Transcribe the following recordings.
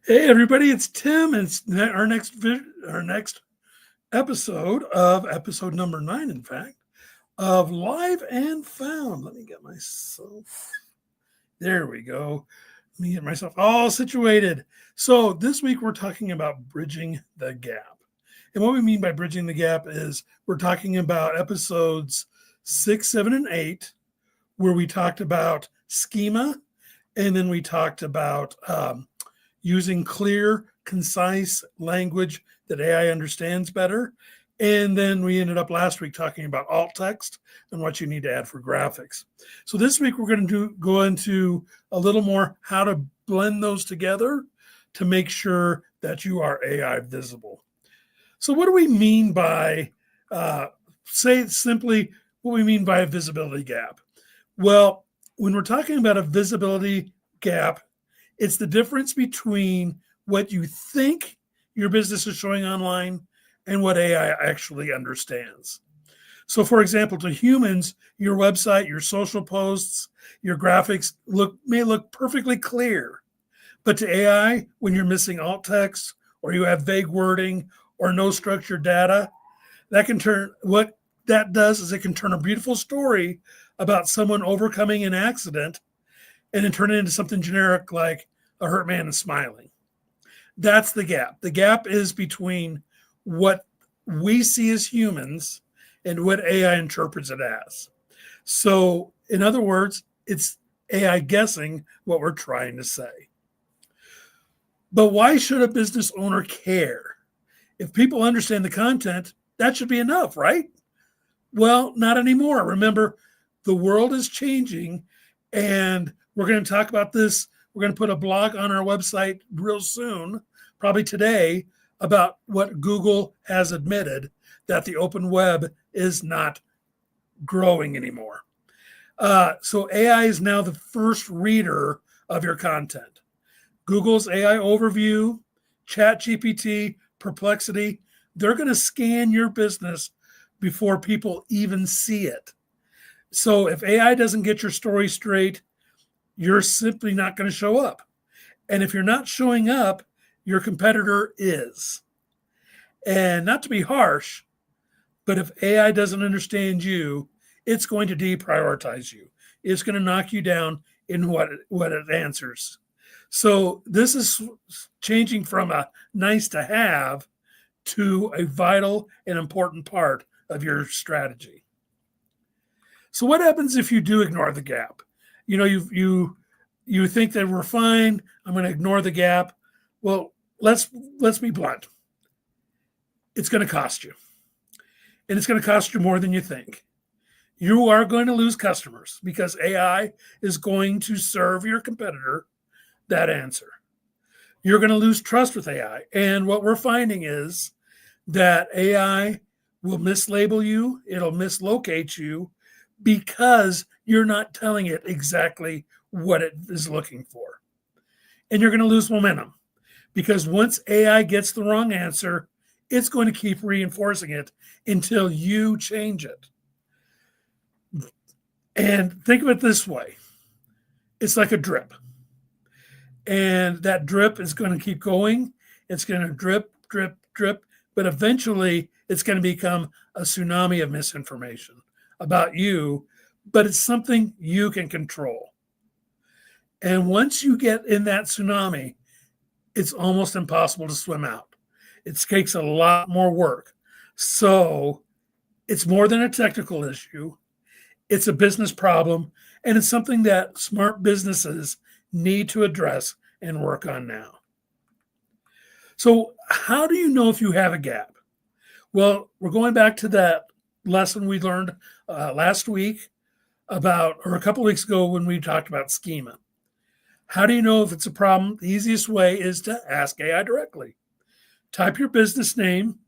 Hey everybody, it's Tim, and it's our next episode of episode number 9, in fact, of Live and Found. Let me get myself there. We go. Let me get myself all situated. So this week we're talking about bridging the gap, and what we mean by bridging the gap is we're talking about episodes 6, 7, and 8, where we talked about schema, and then we talked about using clear, concise language that AI understands better. And then we ended up last week talking about alt text and what you need to add for graphics. So this week we're going to go into a little more how to blend those together to make sure that you are AI visible. So what do we mean by, say it simply, what we mean by a visibility gap? Well, when we're talking about a visibility gap, it's the difference between what you think your business is showing online and what AI actually understands. So, for example, to humans, your website, your social posts, your graphics may look perfectly clear. But to AI, when you're missing alt text or you have vague wording or no structured data, what that does is it can turn a beautiful story about someone overcoming an accident and then turn it into something generic like a hurt man is smiling. That's the gap. The gap is between what we see as humans and what AI interprets it as. So, in other words, it's AI guessing what we're trying to say. But why should a business owner care? If people understand the content, that should be enough, right? Well, not anymore. Remember, the world is changing, and we're going to talk about this. We're going to put a blog on our website real soon, probably today, about what Google has admitted, that the open web is not growing anymore. So AI is now the first reader of your content. Google's AI overview, ChatGPT, Perplexity, they're going to scan your business before people even see it. So if AI doesn't get your story straight, you're simply not going to show up. And if you're not showing up, your competitor is. And not to be harsh, but if AI doesn't understand you, it's going to deprioritize you. It's going to knock you down in what it answers. So this is changing from a nice to have to a vital and important part of your strategy. So what happens if you do ignore the gap? You know, you think that we're fine. I'm going to ignore the gap. Well, let's be blunt. It's going to cost you, and it's going to cost you more than you think. You are going to lose customers because AI is going to serve your competitor that answer. You're going to lose trust with AI, and what we're finding is that AI will mislabel you. It'll mislocate you because you're not telling it exactly what it is looking for. And you're going to lose momentum because once AI gets the wrong answer, it's going to keep reinforcing it until you change it. And think of it this way. It's like a drip. And that drip is going to keep going. It's going to drip, drip, drip. But eventually, it's going to become a tsunami of misinformation about you. But it's something you can control. And once you get in that tsunami, it's almost impossible to swim out. It takes a lot more work. So it's more than a technical issue. It's a business problem, and it's something that smart businesses need to address and work on now. So how do you know if you have a gap? Well, we're going back to that lesson we learned last week or a couple of weeks ago when we talked about schema. How do you know if it's a problem? The easiest way is to ask AI directly. Type your business name,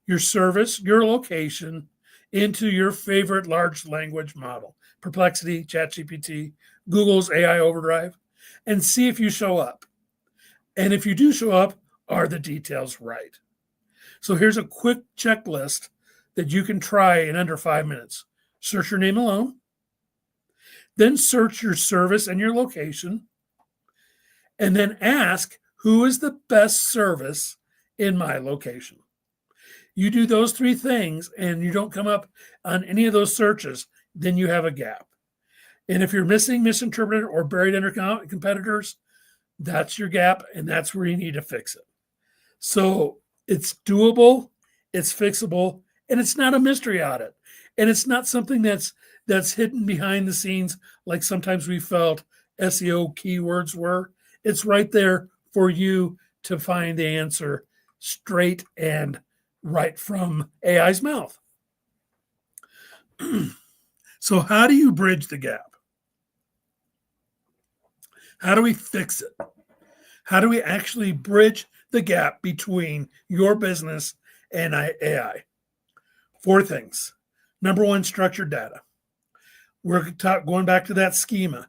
your service, your location into your favorite large language model, Perplexity, ChatGPT, Google's AI Overdrive, and see if you show up. And if you do show up, are the details right? So here's a quick checklist that you can try in under 5 minutes. Search your name alone, then search your service and your location, and then ask Who is the best service in my location? You do those three things and you don't come up on any of those searches, then you have a gap. And if you're missing, misinterpreted, or buried under competitors, that's your gap, and that's where you need to fix it. So it's doable, it's fixable, and it's not a mystery audit. And it's not something that's hidden behind the scenes like sometimes we felt SEO keywords were. It's right there for you to find the answer straight and right from AI's mouth. So how do you bridge the gap? How do we fix it? How do we actually bridge the gap between your business and AI? 4 things. Number 1, structured data. We're going back to that schema.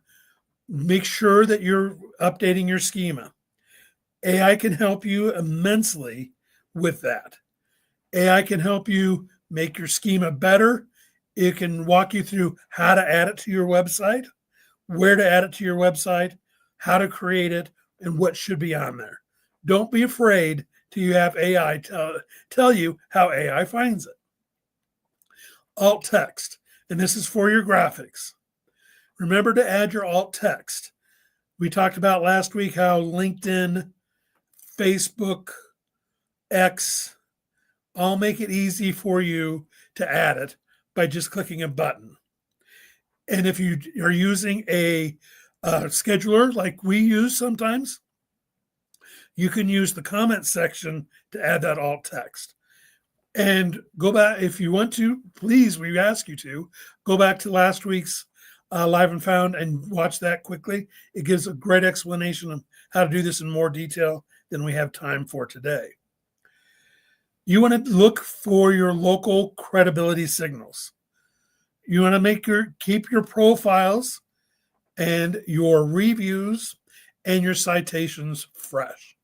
Make sure that you're updating your schema. AI can help you immensely with that. AI can help you make your schema better. It can walk you through how to add it to your website, where to add it to your website, how to create it, and what should be on there. Don't be afraid till you have AI tell you how AI finds it. Alt text, and this is for your graphics. Remember to add your alt text. We talked about last week how LinkedIn, Facebook, X, all make it easy for you to add it by just clicking a button. And if you are using a scheduler like we use sometimes, you can use the comment section to add that alt text. And go back, if you want to, please, we ask you to, go back to last week's Live and Found and watch that quickly. It gives a great explanation of how to do this in more detail than we have time for today. You want to look for your local credibility signals. You want to keep your profiles and your reviews and your citations fresh.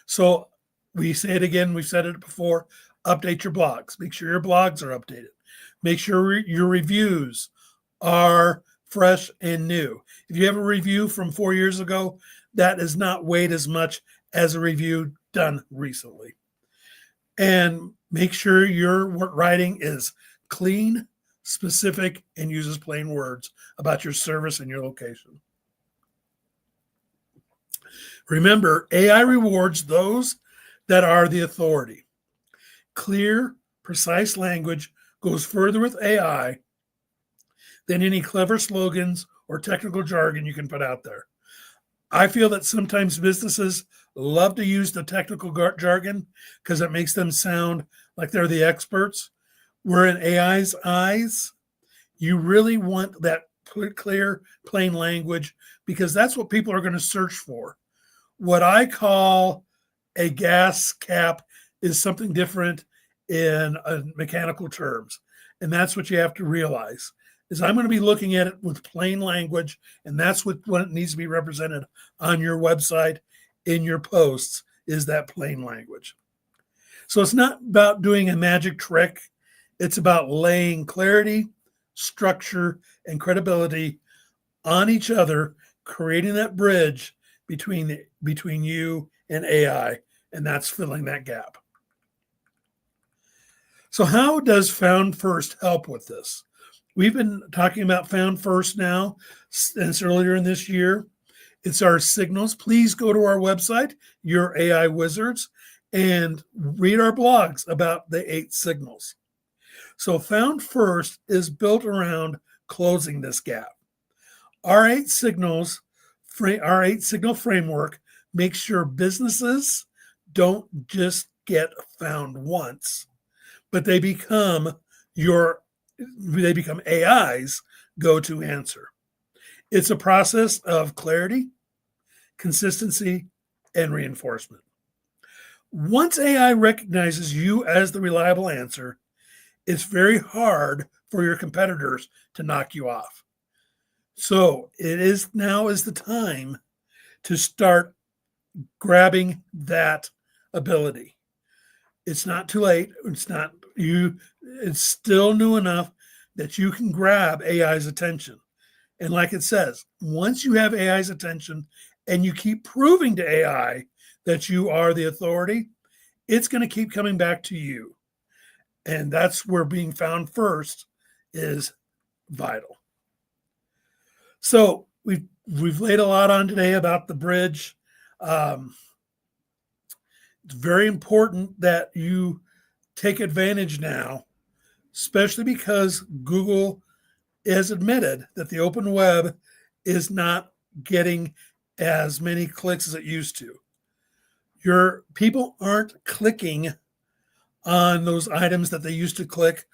So we say it again, we've said it before, update your blogs. Make sure your blogs are updated. Make sure your reviews are fresh and new. If you have a review from 4 years ago, that does not weight as much as a review done recently. And make sure your writing is clean, specific, and uses plain words about your service and your location. Remember, AI rewards those that are the authority. Clear, precise language goes further with AI than any clever slogans or technical jargon you can put out there. I feel that sometimes businesses love to use the technical jargon because it makes them sound like they're the experts. Where in AI's eyes, you really want that clear, plain language because that's what people are going to search for. What I call a gas cap is something different in mechanical terms. And that's what you have to realize is I'm going to be looking at it with plain language, and that's what needs to be represented on your website, in your posts, is that plain language. So it's not about doing a magic trick. It's about laying clarity, structure, and credibility on each other, creating that bridge between you and AI, and that's filling that gap. So how does Found First help with this? We've been talking about Found First now since earlier in this year. It's our signals. Please go to our website, Your AI Wizards, and read our blogs about the 8 signals. So Found First is built around closing this gap. Our 8 signal framework makes sure businesses don't just get found once, but they become AI's go-to answer. It's a process of clarity, consistency, and reinforcement. Once AI recognizes you as the reliable answer, it's very hard for your competitors to knock you off. So now is the time to start grabbing that ability. It's not too late. It's still new enough that you can grab AI's attention. And like it says, once you have AI's attention and you keep proving to AI that you are the authority, it's going to keep coming back to you. And that's where being found first is vital. So we've laid a lot on today about the bridge. It's very important that you take advantage now, especially because Google has admitted that the open web is not getting as many clicks as it used to. Your people aren't clicking on those items that they used to click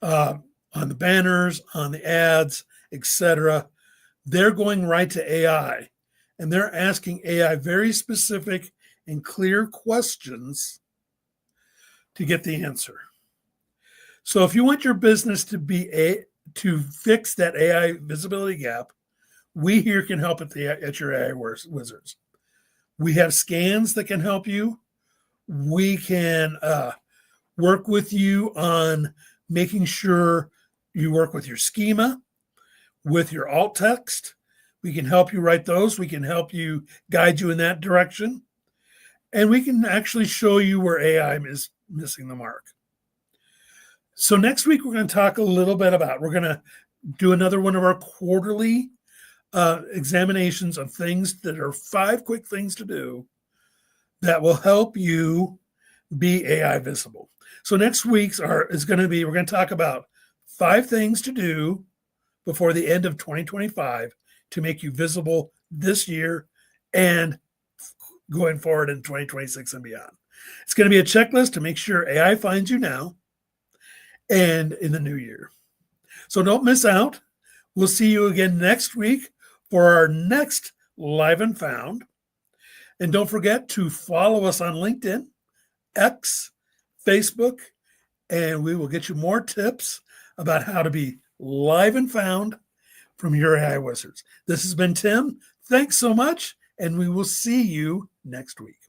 on the banners, on the ads, etc. They're going right to AI, and they're asking AI very specific and clear questions to get the answer. So if you want your business to fix that AI visibility gap, we here can help at your AI Wizards. We have scans that can help you. We can work with you on making sure you work with your schema, with your alt text. We can help you write those. We can help you guide you in that direction. And we can actually show you where AI is missing the mark. So next week, we're going to talk a little bit about, we're going to do another one of our quarterly examinations of things that are 5 quick things to do that will help you be AI visible. So next week's is going to be, we're going to talk about 5 things to do before the end of 2025 to make you visible this year and going forward in 2026 and beyond. It's going to be a checklist to make sure AI finds you now and in the new year. So don't miss out. We'll see you again next week for our next Live and Found. And don't forget to follow us on LinkedIn, X, Facebook, and we will get you more tips about how to be live and found from your AI Wizards. This has been Tim. Thanks so much, and we will see you next week.